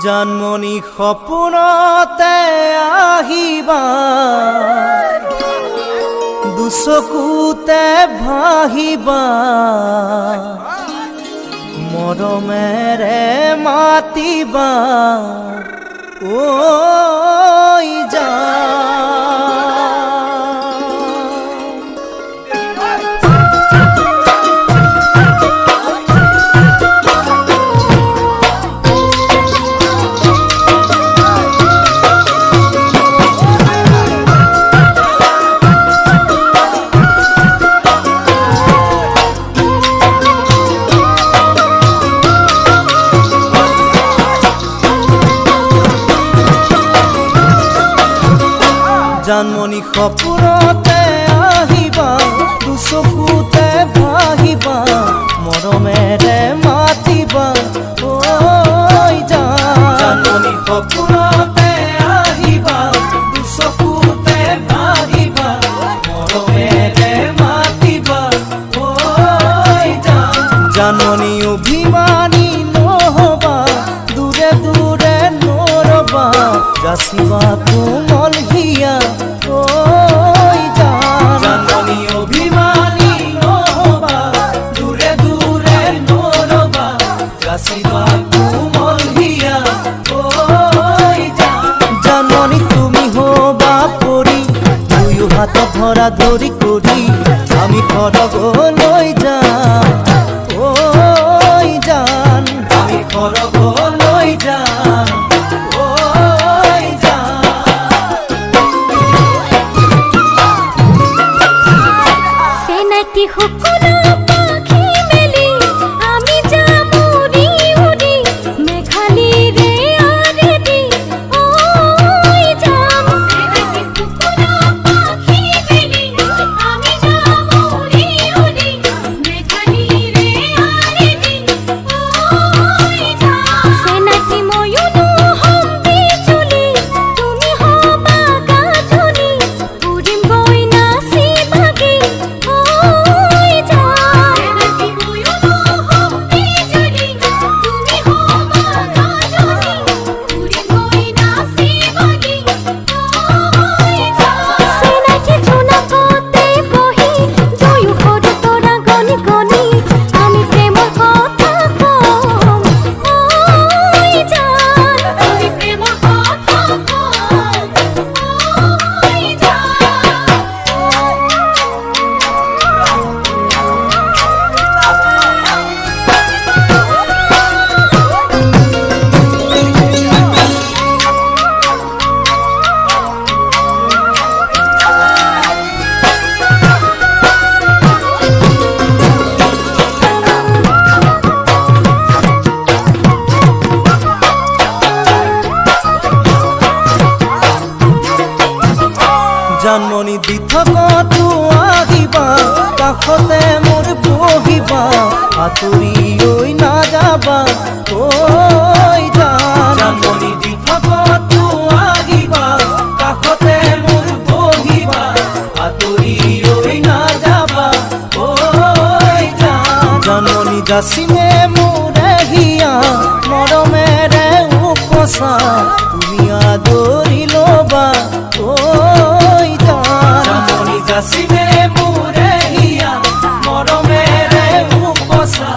জানমণি সপোনতে আহিবা, দুচকুতে ভাহিবা, মৰমেৰে মাতিবা, ঐ জানমণি সপোনতে আহিবা, দুচকুতে ভাহিবা, মৰমেৰে মাতিবা, ঐ জানমণি সপোনতে আহিবা, দুচকুতে ভাহিবা, মৰমেৰে মাতিবা, ঐ জানমণি অভিমানী নহবা, দূৰে দূৰে নৰবা, যাচিবা কোমল হিয়া, জানমণি অভিমানী নহবা, দূৰে দূৰে নৰবা, যাচিবা কোমল হিয়া, জানমণি তুমি হবা পৰি, দুয়ো হাত ধৰা ধৰি কৰি আমি সৰগলৈ যাম, ঐ জান আমি সৰগলৈ যাম, জানমণি দি থকাটো আহিবা, কাষতে মোৰ বহিবা, আঁতৰি ঐ নাযাবা, ঐ জানমণি দি থকাটো আহিবা, কাষতে মোৰ বহিবা, আঁতৰি ঐ নাযাবা, ঐ জানমণি যাচিমে মোৰে হিয়া, মৰমেৰে উপচা, তুমি আদৰি ল'বা, জানমণি যাচিমে মোৰে হিয়া, মৰমেৰে উপচা,